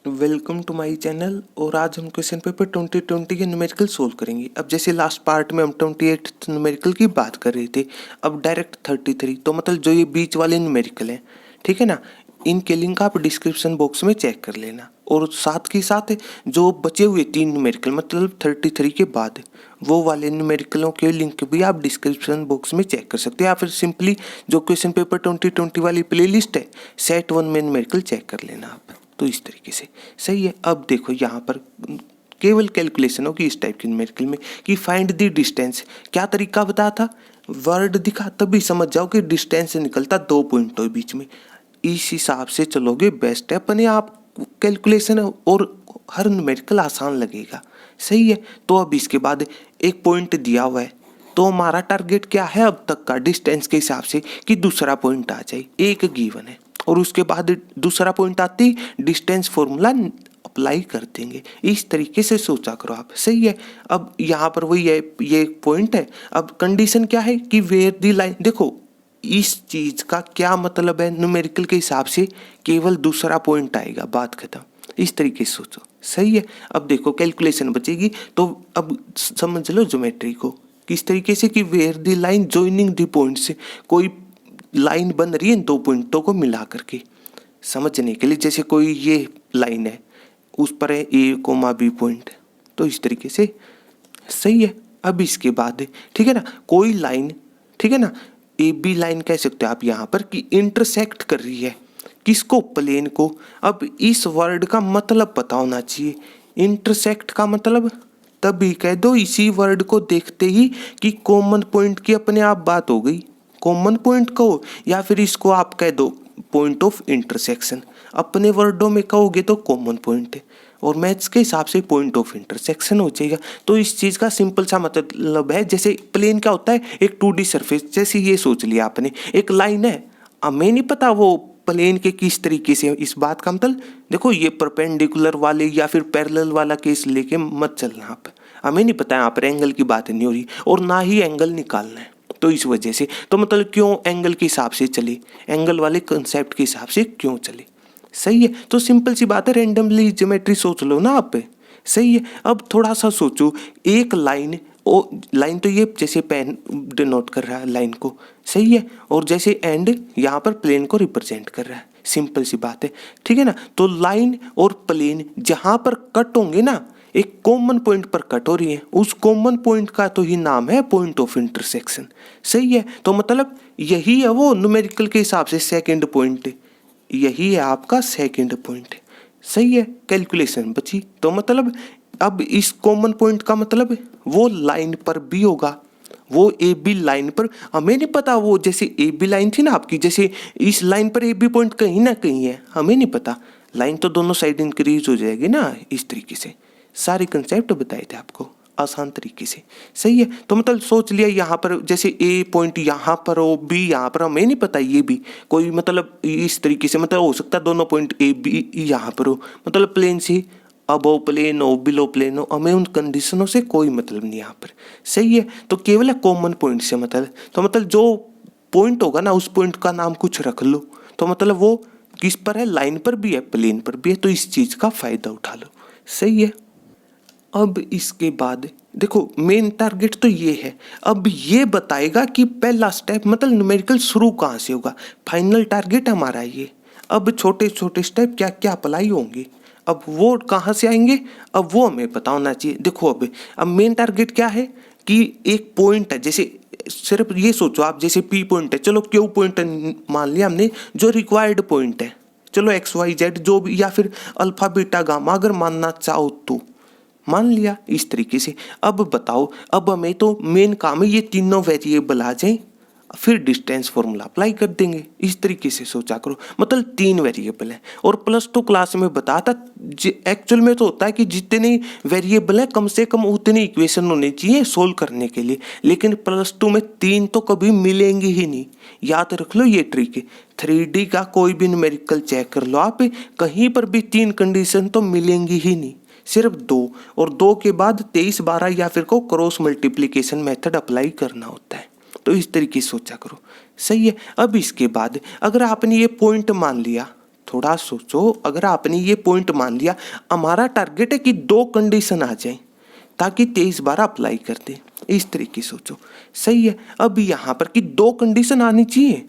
Welcome to my channel. और आज हम क्वेश्चन पेपर 2020 के न्यूमेरिकल सोल्व करेंगे। अब जैसे लास्ट पार्ट में हम 28 न्यूमेरिकल की बात कर रहे थे, अब डायरेक्ट 33, तो मतलब जो ये बीच वाले न्यूमेरिकल हैं, ठीक है ना, इनके लिंक आप डिस्क्रिप्शन बॉक्स में चेक कर लेना। और साथ के साथ जो बचे हुए 3 न्यूमेरिकल मतलब 33 के बाद वो वाले न्यूमेरिकलों के लिंक भी आप डिस्क्रिप्शन बॉक्स में चेक कर सकते हैं, या फिर सिंपली जो क्वेश्चन पेपर 2020 वाली प्लेलिस्ट है सेट 1 में न्यूमेरिकल चेक कर लेना आप। तो इस तरीके से सही है। अब देखो यहाँ पर केवल कैलकुलेशन होगी इस टाइप की न्यूमेरिकल में कि फाइंड द डिस्टेंस। क्या तरीका बताया था, वर्ड दिखा तभी समझ जाओ कि डिस्टेंस से निकलता 2 पॉइंट के बीच में। इस हिसाब से चलोगे बेस्ट है अपने आप कैलकुलेशन, और हर न्यूमेरिकल आसान लगेगा। सही है। तो अब इसके बाद एक पॉइंट दिया हुआ है, तो हमारा टारगेट क्या है अब तक का डिस्टेंस के हिसाब से कि दूसरा पॉइंट आ जाए, एक गिवन है। और उसके बाद दूसरा पॉइंट आती डिस्टेंस फॉर्मूला अप्लाई कर देंगे। इस तरीके से सोचा करो आप। सही है। अब यहाँ पर वही है, ये पॉइंट है। अब कंडीशन क्या है कि वेयर दी लाइन। देखो इस चीज का क्या मतलब है, न्यूमेरिकल के हिसाब से केवल दूसरा पॉइंट आएगा, बात खत्म। इस तरीके से सोचो। सही है। अब देखो कैलकुलेशन बचेगी, तो अब समझ लो ज्योमेट्री को किस तरीके से कि where the line joining the point से कोई लाइन बन रही है 2 पॉइंटों को मिला करके समझने के लिए। जैसे कोई ये लाइन है, उस पर है A, B पॉइंट, तो इस तरीके से। सही है। अब इसके बाद ठीक है ना, कोई लाइन, ठीक है ना, AB लाइन कह सकते हो आप यहाँ पर कि इंटरसेक्ट कर रही है किसको, प्लेन को। अब इस वर्ड का मतलब पता होना चाहिए। इंटरसेक्ट का मतलब तभी कह दो इसी वर्ड को देखते ही कि कॉमन पॉइंट की अपने आप बात हो गई। कॉमन पॉइंट कहो या फिर इसको आप कह दो पॉइंट ऑफ इंटरसेक्शन। अपने वर्डों में कहोगे तो कॉमन पॉइंट है, और मैथ्स के हिसाब से पॉइंट ऑफ इंटरसेक्शन हो जाएगा। तो इस चीज़ का सिंपल सा मतलब है, जैसे प्लेन क्या होता है, एक 2D सरफेस। जैसे ये सोच लिया आपने, एक लाइन है, हमें नहीं पता वो प्लेन के किस तरीके से। इस बात का मतलब देखो, ये परपेंडिकुलर वाले या फिर पैरेलल वाला केस लेके मत चलना आप। हमें नहीं पता, यहाँ पर एंगल की बात नहीं हो रही और ना ही एंगल निकालना है। तो इस वजह से तो मतलब क्यों एंगल के हिसाब से चले, एंगल वाले कंसेप्ट के हिसाब से क्यों चले। सही है। तो सिंपल सी बात है, रेंडमली ज्योमेट्री सोच लो ना आप। सही है। अब थोड़ा सा सोचो, एक लाइन, ओ लाइन तो ये जैसे पेन डिनोट कर रहा है लाइन को, सही है, और जैसे एंड यहाँ पर प्लेन को रिप्रेजेंट कर रहा है। सिंपल सी बात है, ठीक है ना। तो लाइन और प्लेन जहाँ पर कट होंगे ना, एक कॉमन पॉइंट पर कट हो रही है, उस कॉमन पॉइंट का तो ही नाम है पॉइंट ऑफ इंटरसेक्शन। सही है। तो मतलब यही है वो न्यूमेरिकल के हिसाब से सेकंड पॉइंट, यही है आपका सेकंड पॉइंट। सही है। कैलकुलेशन बची, तो मतलब अब इस कॉमन पॉइंट का मतलब वो लाइन पर भी होगा, वो AB लाइन पर। हमें नहीं पता वो जैसे AB लाइन थी ना आपकी, जैसे इस लाइन पर AB पॉइंट कहीं ना कहीं है, हमें नहीं पता। लाइन तो दोनों साइड इंक्रीज हो जाएगी ना। इस तरीके से सारे कंसेप्ट बताए थे आपको आसान तरीके से। सही है। तो मतलब सोच लिया यहाँ पर जैसे A पॉइंट यहाँ पर हो, B यहाँ पर, हमें नहीं पता ये भी कोई मतलब इस तरीके से मतलब हो सकता है दोनों पॉइंट AB यहाँ पर हो, मतलब प्लेन से अबो प्लेन हो बिलो प्लेन हो, हमें उन कंडीशनों से कोई मतलब नहीं यहाँ पर। सही है। तो केवल है कॉमन पॉइंट से मतलब, तो मतलब जो पॉइंट होगा ना उस पॉइंट का नाम कुछ रख लो, तो मतलब वो किस पर है, लाइन पर भी है प्लेन पर भी है, तो इस चीज़ का फायदा उठा लो। सही है। अब इसके बाद देखो मेन टारगेट तो ये है, अब ये बताएगा कि पहला स्टेप मतलब न्यूमेरिकल शुरू कहाँ से होगा। फाइनल टारगेट हमारा ये। अब छोटे छोटे स्टेप क्या क्या अप्लाई होंगे, अब वो कहाँ से आएंगे, अब वो हमें पता होना चाहिए। देखो अब मेन टारगेट क्या है कि एक पॉइंट है, जैसे सिर्फ ये सोचो आप, जैसे P पॉइंट है, चलो Q पॉइंट मान लिया हमने जो रिक्वायर्ड पॉइंट है, चलो XYZ जो भी, या फिर अल्फा बीटा गामा अगर मानना चाहो तो मान लिया। इस तरीके से अब बताओ, अब हमें तो मेन काम है ये तीनों वेरिएबल आ जाए, फिर डिस्टेंस फॉर्मूला अप्लाई कर देंगे। इस तरीके से सोचा करो, मतलब 3 वेरिएबल है। और +2 क्लास में बताता एक्चुअल में तो होता है कि जितने वेरिएबल है कम से कम उतनी इक्वेशन होनी चाहिए सोल्व करने के लिए, लेकिन +2 में 3 तो कभी मिलेंगे ही नहीं। याद रख लो ये ट्रिक। 3D का कोई भी न्यूमेरिकल चेक कर लो आप, कहीं पर भी 3 कंडीशन तो मिलेंगी ही नहीं, सिर्फ 2, और 2 के बाद 23, 12 या फिर को क्रॉस मल्टीप्लिकेशन मेथड अप्लाई करना होता है। तो इस तरीके से सोचा करो। सही है। अब इसके बाद अगर आपने ये पॉइंट मान लिया, थोड़ा सोचो, अगर आपने ये पॉइंट मान लिया, हमारा टारगेट है कि 2 कंडीशन आ जाए ताकि 23 बार अप्लाई कर दे, इस तरीके से सोचो। सही है। अब यहाँ पर कि 2 कंडीशन आनी चाहिए।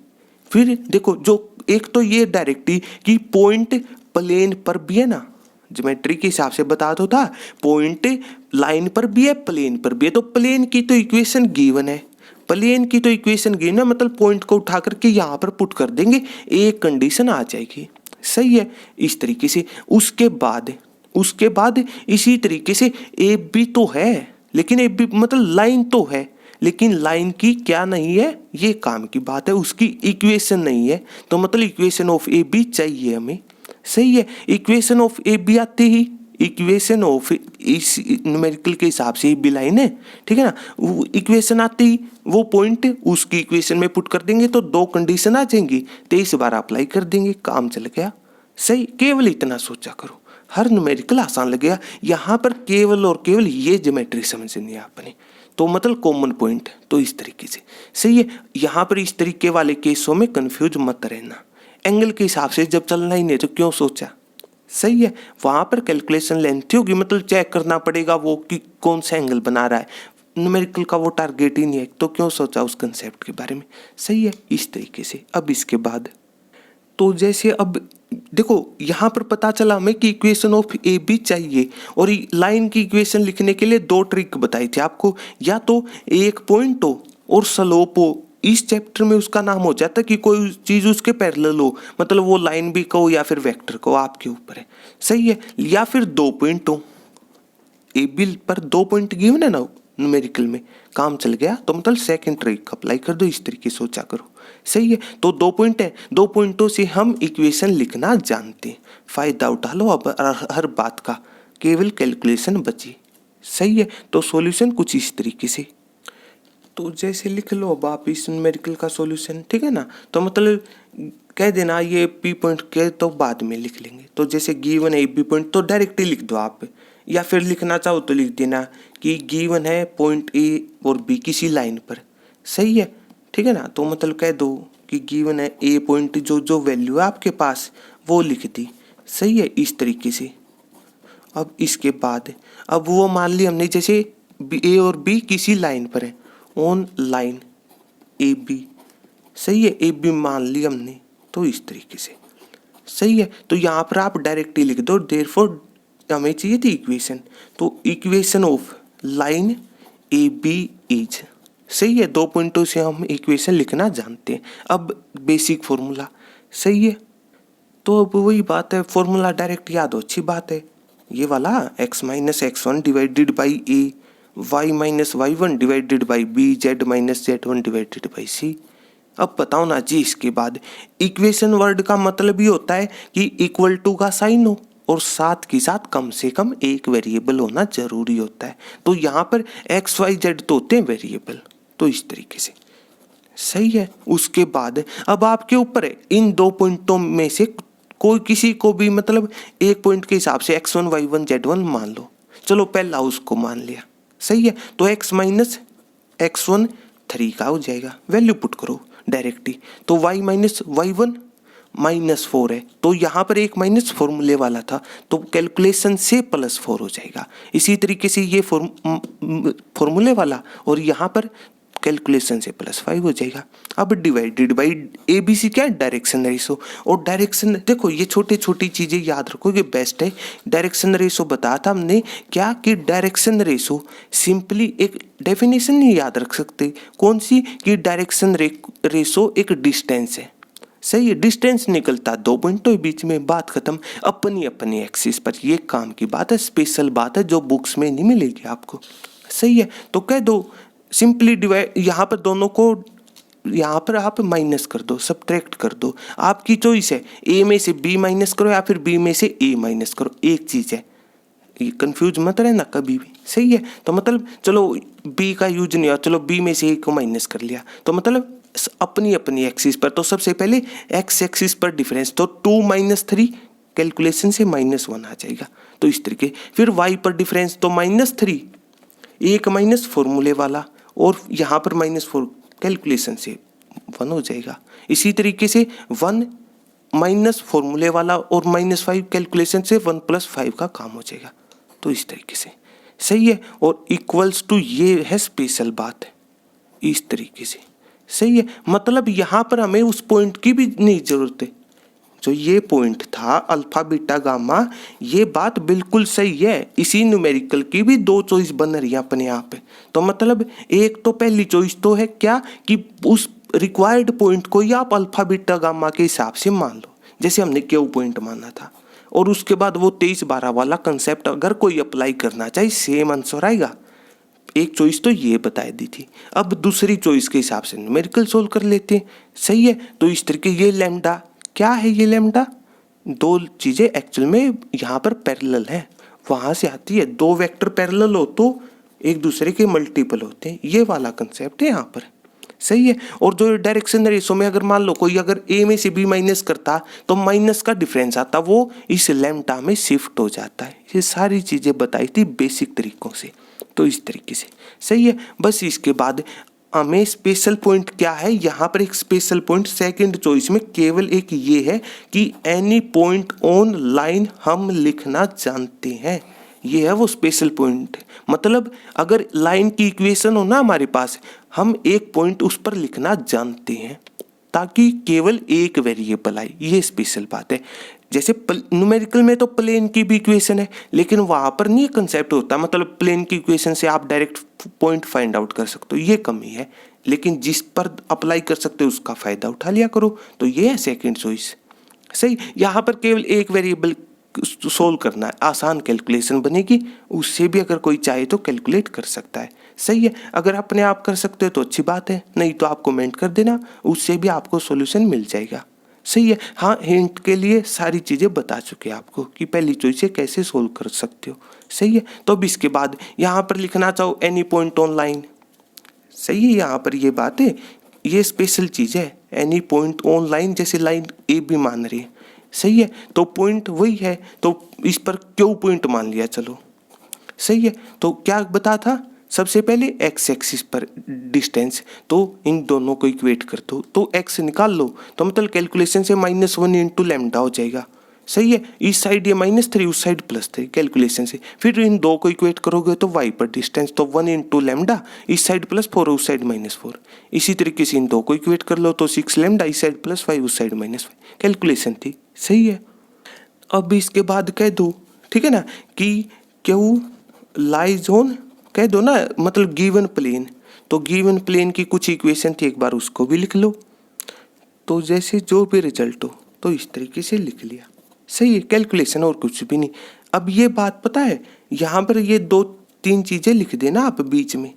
फिर देखो, जो एक तो ये डायरेक्टली कि पॉइंट प्लेन पर भी है ना, ज्योमेट्री के हिसाब से बता दो था, पॉइंट लाइन पर भी है प्लेन पर भी है। तो प्लेन की तो इक्वेशन गिवन है, प्लेन की तो इक्वेशन गिवन है, मतलब पॉइंट को उठा करके यहाँ पर पुट कर देंगे, एक कंडीशन आ जाएगी। सही है। इस तरीके से उसके बाद इसी तरीके से ए बी तो है, लेकिन ए बी मतलब लाइन तो है, लेकिन लाइन की क्या नहीं है, ये काम की बात है, उसकी इक्वेशन नहीं है। तो मतलब इक्वेशन ऑफ ए बी चाहिए हमें। सही है। इक्वेशन ऑफ ए बी आते ही इक्वेशन ऑफ इस न्यूमेरिकल के हिसाब से ए बी लाइन है, ठीक है ना, वो इक्वेशन आते ही वो पॉइंट उसकी इक्वेशन में पुट कर देंगे तो 2 कंडीशन आ जाएंगी, 23 बार अप्लाई कर देंगे, काम चल गया। सही। केवल इतना सोचा करो, हर न्यूमेरिकल आसान लगेगा। यहाँ पर केवल और केवल ये ज्योमेट्री समझनी है आपने, तो मतलब कॉमन पॉइंट। तो इस तरीके से सही है। यहाँ पर इस तरीके वाले केसों में कंफ्यूज मत रहना, एंगल के हिसाब से जब चलना ही नहीं तो क्यों सोचा। सही है। वहाँ पर कैलकुलेशन लेंथी होगी, मतलब चेक करना पड़ेगा वो कि कौन सा एंगल बना रहा है, न्यूमेरिकल का वो टारगेट ही नहीं है, तो क्यों सोचा उस कंसेप्ट के बारे में। सही है। इस तरीके से अब इसके बाद तो जैसे अब देखो, यहाँ पर पता चला हमें कि इक्वेशन ऑफ ए बी चाहिए, और लाइन की इक्वेशन लिखने के लिए 2 ट्रिक बताई थी आपको, या तो एक पॉइंट हो और स्लोप हो। इस चैप्टर में उसका नाम हो जाता है कि कोई चीज़ उसके पैरेलल हो, मतलब वो लाइन भी कहो या फिर वेक्टर कहो, आपके ऊपर है। सही है। या फिर 2 पॉइंट हो, ए बी पर 2 पॉइंट गिवन है ना न्यूमेरिकल में, काम चल गया। तो मतलब सेकंड ट्रिक अप्लाई कर दो, इस तरीके सोचा करो। सही है। तो 2 पॉइंट है, 2 पॉइंटों से हम इक्वेशन लिखना जानते हैं, फायदा उठा लो अब हर बात का, केवल कैलकुलेशन बची। सही है। तो सॉल्यूशन कुछ इस तरीके से, तो जैसे लिख लो अब आप इस न्यूमेरिकल का सॉल्यूशन, ठीक है ना। तो मतलब कह देना ये पी पॉइंट के तो बाद में लिख लेंगे। तो जैसे गिवन है बी पॉइंट तो डायरेक्टली लिख दो आप, या फिर लिखना चाहो तो लिख देना कि गिवन है पॉइंट ए और बी किसी लाइन पर। सही है। ठीक है ना। तो मतलब कह दो कि गिवन है ए पॉइंट, जो जो वैल्यू है आपके पास वो लिख दी। सही है। इस तरीके से अब इसके बाद अब वो मान ली हमने, जैसे ए और बी किसी लाइन पर है, ऑन लाइन ए बी। सही है। ए बी मान ली हमने, तो इस तरीके से। सही है। तो यहाँ पर आप डायरेक्टली लिख दो, देयरफॉर हमें चाहिए थी इक्वेशन, तो equation of line A B is. सही है। 2 पॉइंटों से हम इक्वेशन लिखना जानते हैं। अब बेसिक फॉर्मूला। सही है। तो अब वही बात है, फॉर्मूला डायरेक्ट याद हो, अच्छी बात है। ये वाला x minus x1 divided by a, y minus y1 divided by b, z minus z1 divided by c. अब बताओ ना जी, इसके बाद इक्वेशन वर्ड का मतलब ही होता है कि इक्वल टू का साइन हो और साथ के साथ कम से कम एक वेरिएबल होना जरूरी होता है। तो यहाँ पर x y z तो होते हैं वेरिएबल, तो इस तरीके से। सही है। उसके बाद अब आपके ऊपर है, इन 2 पॉइंटों में से कोई किसी को भी, मतलब एक पॉइंट के हिसाब से x1 y1 z1 मान लो। चलो पहला उसको मान लिया। सही है। तो x माइनस x1 3 का हो जाएगा, वैल्यू पुट करो डायरेक्टली। तो y माइनस y1 -4 है, तो यहाँ पर एक माइनस फॉर्मूले वाला था, तो कैलकुलेशन से +4 हो जाएगा। इसी तरीके से ये फॉर्मूले वाला और यहाँ पर कैलकुलेशन से +5 हो जाएगा। अब divided by A B C क्या है, डायरेक्शन रेशो। और डायरेक्शन देखो, ये छोटी छोटी चीज़ें याद रखो, ये बेस्ट है। डायरेक्शन रेशो बताया था हमने क्या कि डायरेक्शन रेशो सिंपली एक डेफिनेशन नहीं याद रख सकते, कौन सी, कि डायरेक्शन रेशो एक डिस्टेंस है। सही है। डिस्टेंस निकलता 2 पॉइंटों के बीच में, बात खत्म। अपनी अपनी एक्सिस पर, ये काम की बात है, स्पेशल बात है जो बुक्स में नहीं मिलेगी आपको। सही है। तो कह दो सिंपली डिवाइड, यहाँ पर दोनों को यहाँ पर आप माइनस कर दो, सब्ट्रैक्ट कर दो, आपकी चॉइस है। ए में से बी माइनस करो या फिर बी में से ए माइनस करो, एक चीज़ है, ये कंफ्यूज मत रहना कभी भी। सही है। तो मतलब चलो बी का यूज नहीं हुआ, चलो बी में से ए को माइनस कर लिया, तो मतलब अपनी अपनी एक्सिस पर। तो सबसे पहले एक्स एक्सिस पर डिफरेंस, तो 2 - 3 कैलकुलेशन से -1 आ जाएगा, तो इस तरीके। फिर वाई पर डिफरेंस, तो -3 एक माइनस फॉर्मूले वाला, और यहाँ पर -4 कैलकुलेशन से 1 हो जाएगा। इसी तरीके से 1 माइनस फॉर्मूले वाला और -5 कैलकुलेशन से 1+5 का काम हो जाएगा। तो इस तरीके से सही है। और इक्वल्स टू ये है स्पेशल बात है, इस तरीके से सही है। मतलब यहाँ पर हमें उस पॉइंट की भी नहीं जरूरत है, जो ये पॉइंट था अल्फा बीटा गामा, ये बात बिल्कुल सही है। इसी न्यूमेरिकल की भी दो चॉइस बन रही है अपने यहाँ पे। तो मतलब एक तो पहली चॉइस तो है क्या कि उस रिक्वायर्ड पॉइंट को ही आप अल्फा बीटा गामा के हिसाब से मान लो, जैसे हमने क्यू पॉइंट माना था। और उसके बाद वो 23-12 वाला कंसेप्ट अगर कोई अप्लाई करना चाहे सेम आंसर आएगा। एक चॉइस तो ये बता दी थी। अब दूसरी चॉइस के हिसाब से न्यूमेरिकल सोल्व कर लेते हैं, सही है। तो इस तरीके ये लैम्डा क्या है, ये लैम्डा दो चीज़ें एक्चुअल में यहाँ पर पैरेलल है, वहाँ से आती है। दो वेक्टर पैरेलल हो तो एक दूसरे के मल्टीपल होते हैं, ये वाला कंसेप्ट है यहाँ पर, सही है। और जो डायरेक्शन रेशो में अगर मान लो कोई अगर ए में से बी माइनस करता तो माइनस का डिफरेंस आता, वो इस लैम्डा में शिफ्ट हो जाता है। ये सारी चीज़ें बताई थी बेसिक तरीकों से। तो इस तरीके से सही है। बस इसके बाद हमें स्पेशल पॉइंट क्या है, यहाँ पर एक स्पेशल पॉइंट सेकंड चॉइस में केवल एक ये है कि एनी पॉइंट ऑन लाइन हम लिखना जानते हैं, ये है वो स्पेशल पॉइंट। मतलब अगर लाइन की इक्वेशन हो ना हमारे पास, हम एक पॉइंट उस पर लिखना जानते हैं ताकि केवल एक वेरिएबल आए, ये स्पेशल बात है। जैसे न्यूमेरिकल में तो प्लेन की भी इक्वेशन है, लेकिन वहाँ पर नहीं कंसेप्ट होता। मतलब प्लेन की इक्वेशन से आप डायरेक्ट पॉइंट फाइंड आउट कर सकते हो, ये कमी है। लेकिन जिस पर अप्लाई कर सकते हो उसका फ़ायदा उठा लिया करो। तो ये है सेकंड चॉइस, सही। यहाँ पर केवल एक वेरिएबल सोल्व करना है, आसान कैलकुलेशन बनेगी। उससे भी अगर कोई चाहे तो कैलकुलेट कर सकता है, सही है। अगर अपने आप कर सकते हो तो अच्छी बात है, नहीं तो आप कमेंट कर देना, उससे भी आपको सॉल्यूशन मिल जाएगा, सही है। हाँ, हिंट के लिए सारी चीज़ें बता चुके हैं आपको कि पहली चॉइस से कैसे सोल्व कर सकते हो, सही है। तो अब इसके बाद यहाँ पर लिखना चाहो एनी पॉइंट ऑन लाइन, सही है। यहाँ पर ये बात है, ये स्पेशल चीज़ है, एनी पॉइंट ऑन लाइन, जैसे लाइन ए भी मान रही है, सही है। तो पॉइंट वही है, तो इस पर क्यू पॉइंट मान लिया, चलो सही है। तो क्या बता था, सबसे पहले एक्स एक्सिस पर डिस्टेंस, तो इन दोनों को इक्वेट कर दो तो एक्स निकाल लो। तो मतलब कैलकुलेशन से -1 इंटू लैम्डा हो जाएगा, सही है। इस साइड ये -3, उस साइड +3 कैलकुलेशन से। फिर इन दो को इक्वेट करोगे तो वाई पर डिस्टेंस, तो 1 इंटू लैम्डा, इस साइड +4 उस साइड -4। इसी तरीके से इन दो को इक्वेट कर लो तो 6 लैम्डा, इस साइड +5 उस साइड -5 कैलकुलेशन थी, सही है। अब इसके बाद कह दो, ठीक है ना, कि क्यू लाइज ऑन, कह दो ना, मतलब गिवन प्लेन। तो गिवन प्लेन की कुछ इक्वेशन थी, एक बार उसको भी लिख लो। तो जैसे जो भी रिजल्ट हो तो इस तरीके से लिख लिया, सही है। कैलकुलेशन और कुछ भी नहीं। अब ये बात पता है, यहाँ पर ये 2-3 चीज़ें लिख देना आप बीच में,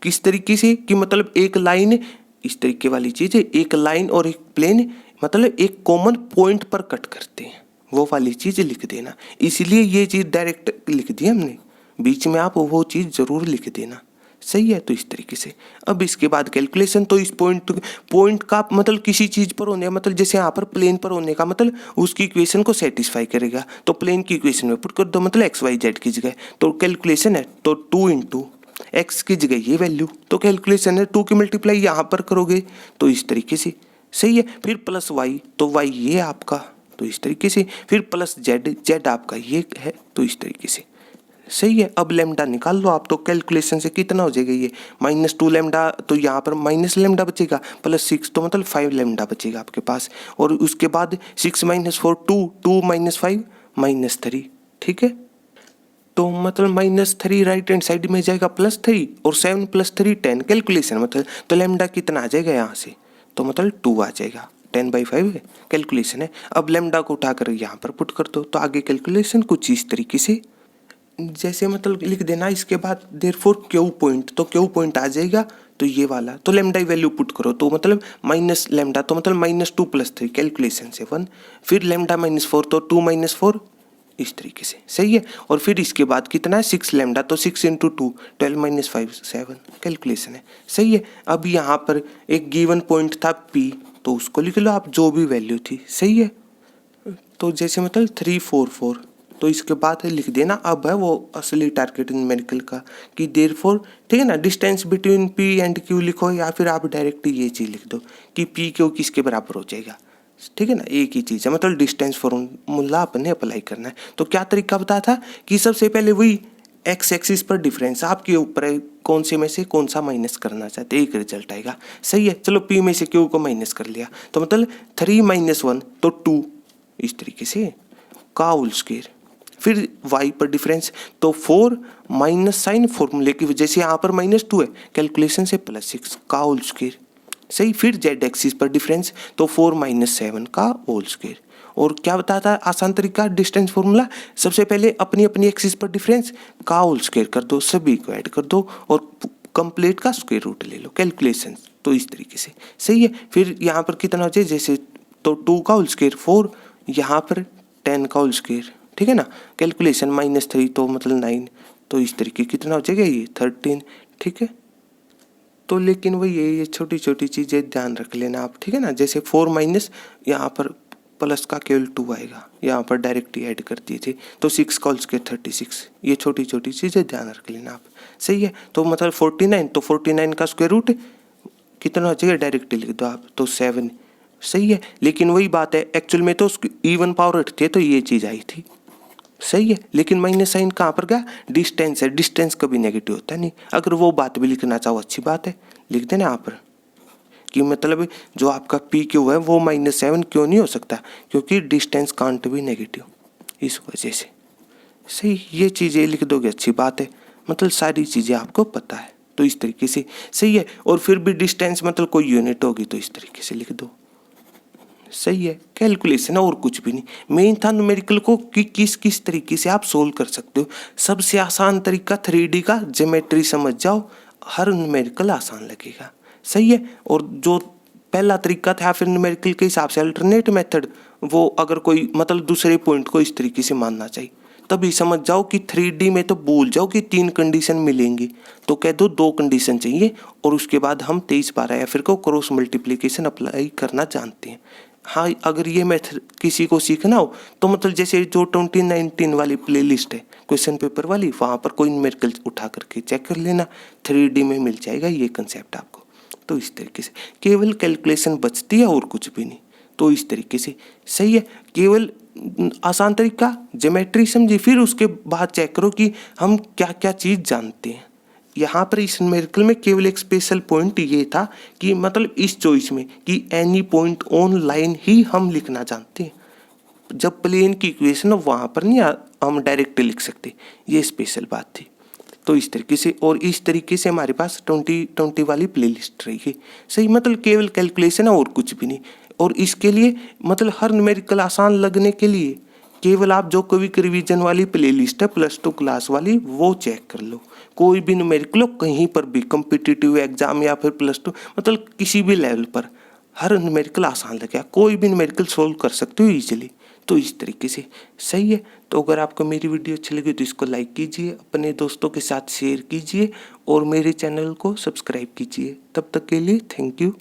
किस तरीके से कि मतलब एक लाइन, इस तरीके वाली चीज़ है, एक लाइन और एक प्लेन, मतलब एक कॉमन पॉइंट पर कट करते हैं, वो वाली चीज़ लिख देना। इसलिए ये चीज़ डायरेक्ट लिख दी हमने, बीच में आप वो चीज़ ज़रूर लिख देना, सही है। तो इस तरीके से अब इसके बाद कैलकुलेशन, तो इस पॉइंट का मतलब किसी चीज़ पर होने, मतलब जैसे यहाँ पर प्लेन पर होने का मतलब उसकी इक्वेशन को सेटिस्फाई करेगा। तो प्लेन की इक्वेशन में पुट कर दो, मतलब XYZ की जगह तो कैलकुलेशन है, तो 2 इंटू एक्स की जगह ये वैल्यू, तो कैलकुलेशन है 2 की मल्टीप्लाई यहाँ पर करोगे तो इस तरीके से, सही है। फिर प्लस वाई, तो वाई ये आपका, तो इस तरीके से। फिर प्लस जेड, जेड आपका ये है, तो इस तरीके से, सही है। अब लैम्डा निकाल लो आप, तो कैलकुलेशन से कितना हो जाएगा ये -2 लैम्डा, तो यहाँ पर माइनस लैम्डा बचेगा, +6 तो मतलब 5 लैम्डा बचेगा आपके पास। और उसके बाद 6 - 4 2, 2 - 5 -3, ठीक है। तो मतलब -3 राइट हैंड साइड में जाएगा +3, और 7 + 3 10 कैलकुलेशन मतलब, तो लैम्डा कितना आ जाएगा यहाँ से, तो मतलब 2 आ जाएगा, 10/5 है कैलकुलेशन है। अब लैम्डा को उठाकर यहाँ पर पुट कर दो, तो आगे कैलकुलेशन कुछ इस तरीके से, जैसे मतलब लिख देना। इसके बाद देयरफॉर क्यू पॉइंट, तो क्यू पॉइंट आ जाएगा, तो ये वाला, तो लैम्डा वैल्यू पुट करो, तो मतलब माइनस लैम्डा, तो मतलब -2 + 3 कैलकुलेशन से 1। फिर लैम्डा -4, तो 2 - 4 इस तरीके से, सही है। और फिर इसके बाद कितना है 6 लैम्डा, तो 6 × 2 12 - 5 7 कैलकुलेशन है, सही है। अब यहाँ पर एक गिवन पॉइंट था P, तो उसको लिख लो आप, जो भी वैल्यू थी, सही है। तो जैसे मतलब 3 4 4, तो इसके बाद लिख देना। अब है वो असली टारगेट न्यूमेरिकल का कि देयरफॉर, ठीक है ना, distance between P and Q लिखो, या फिर आप डायरेक्ट ये चीज़ लिख दो कि P Q किसके बराबर हो जाएगा, ठीक है ना, एक ही चीज़ है, मतलब डिस्टेंस फॉर्मूला अपने अप्लाई करना है। तो क्या तरीका बताया था कि सबसे पहले वही एक्स एक्सिस पर डिफरेंस आपके ऊपर है, कौन से में से कौन सा माइनस करना चाहते हैं, एक रिजल्ट आएगा। सही है, चलो पी में से क्यू को माइनस कर लिया, तो मतलब 3 - 1 तो 2, इस तरीके से का होल स्क्वायर। फिर y पर डिफरेंस, तो 4 माइनस साइन फॉर्मूले की वजह से यहाँ पर -2 है, कैलकुलेशन से +6 का होल स्क्वायर। सही, फिर z एक्सिस पर डिफरेंस, तो 4 - 7 का होल स्क्वायर। और क्या बताता है आसान तरीका डिस्टेंस फॉर्मूला, सबसे पहले अपनी अपनी एक्सिस पर डिफरेंस का होल स्क्वायर कर दो, सभी को ऐड कर दो और कंप्लीट का स्क्वायर रूट ले लो, कैलकुलेशन। तो इस तरीके से सही है। फिर यहाँ पर कितना हो जाए, जैसे तो 2 का होल स्क्वायर 4, यहाँ पर 10 का होल स्क्वायर, ठीक है ना, कैलकुलेशन -3 तो मतलब 9, तो इस तरीके कितना हो जाएगा ये 13, ठीक है। तो लेकिन वही ये छोटी छोटी चीज़ें ध्यान रख लेना आप, ठीक है ना, जैसे 4 माइनस यहाँ पर प्लस का केवल 2 आएगा, यहाँ पर डायरेक्ट ही ऐड कर दिए थे, तो 6 का होल स्क्वायर 36, ये छोटी छोटी चीज़ें ध्यान रख लेना आप। सही है, तो मतलब 49, तो 49 का स्क्वायर रूट कितना हो जाएगा, डायरेक्ट लिख दो आप, तो 7। सही है, लेकिन वही बात है, एक्चुअल में तो उसकी इवन पावर 8 थे, तो ये चीज़ आई थी। सही है, लेकिन माइनस साइन कहाँ पर गया, डिस्टेंस है, डिस्टेंस कभी नेगेटिव होता नहीं। अगर वो बात भी लिखना चाहो अच्छी बात है, लिख देना यहाँ पर कि मतलब जो आपका पी क्यू है वो -7 क्यों नहीं हो सकता, क्योंकि डिस्टेंस कांट भी नेगेटिव, इस वजह से। सही, ये चीज़ें लिख दोगे अच्छी बात है, मतलब सारी चीज़ें आपको पता है, तो इस तरीके से सही है। और फिर भी डिस्टेंस मतलब कोई यूनिट होगी, तो इस तरीके से लिख दो। सही है, कैलकुलेशन है और कुछ भी नहीं। मेन था न्यूमेरिकल को कि किस किस तरीके से आप सोल्व कर सकते हो। सबसे आसान तरीका 3D का ज्योमेट्री समझ जाओ, हर न्यूमेरिकल आसान लगेगा। सही है, और जो पहला तरीका था फिर न्यूमेरिकल के हिसाब से अल्टरनेट मेथड, वो अगर कोई मतलब दूसरे पॉइंट को इस तरीके से मानना चाहिए, तभी समझ जाओ कि 3D में तो भूल जाओ कि 3 कंडीशन मिलेंगी, तो कह दो 2 कंडीशन चाहिए, और उसके बाद हम 23 12 या फिर को क्रॉस मल्टीप्लिकेशन अप्लाई करना जानते हैं। हाँ, अगर ये मेथड किसी को सीखना हो तो मतलब जैसे जो 2019 वाली प्लेलिस्ट है क्वेश्चन पेपर वाली, वहाँ पर कोई न्यूमेरिकल उठा करके चेक कर लेना, 3D में मिल जाएगा ये कंसेप्ट आपको। तो इस तरीके से केवल कैलकुलेशन बचती है और कुछ भी नहीं, तो इस तरीके से सही है। केवल आसान तरीका ज्योमेट्री समझी, फिर उसके बाद चेक करो कि हम क्या क्या चीज़ जानते हैं। यहाँ पर इस न्यूमेरिकल में केवल एक स्पेशल पॉइंट ये था कि मतलब इस चॉइस में कि एनी पॉइंट ऑन लाइन ही हम लिखना जानते हैं। जब प्लेन की इक्वेशन हो वहाँ पर नहीं हम डायरेक्ट लिख सकते, ये स्पेशल बात थी। तो इस तरीके से, और इस तरीके से हमारे पास 2020 वाली प्लेलिस्ट रही है। सही, मतलब केवल कैलकुलेशन है और कुछ भी नहीं। और इसके लिए मतलब हर न्यूमेरिकल आसान लगने के लिए केवल आप जो क्विक रिवीजन वाली प्लेलिस्ट है +2 क्लास वाली, वो चेक कर लो। कोई भी न्यूमेरिकल कहीं पर भी कॉम्पिटिटिव एग्जाम या फिर +2 मतलब किसी भी लेवल पर हर न्यूमेरिकल आसान लगेगा, कोई भी न्यूमेरिकल सोल्व कर सकते हो इजीली। तो इस तरीके से सही है। तो अगर आपको मेरी वीडियो अच्छी लगी तो इसको लाइक कीजिए, अपने दोस्तों के साथ शेयर कीजिए और मेरे चैनल को सब्सक्राइब कीजिए। तब तक के लिए थैंक यू।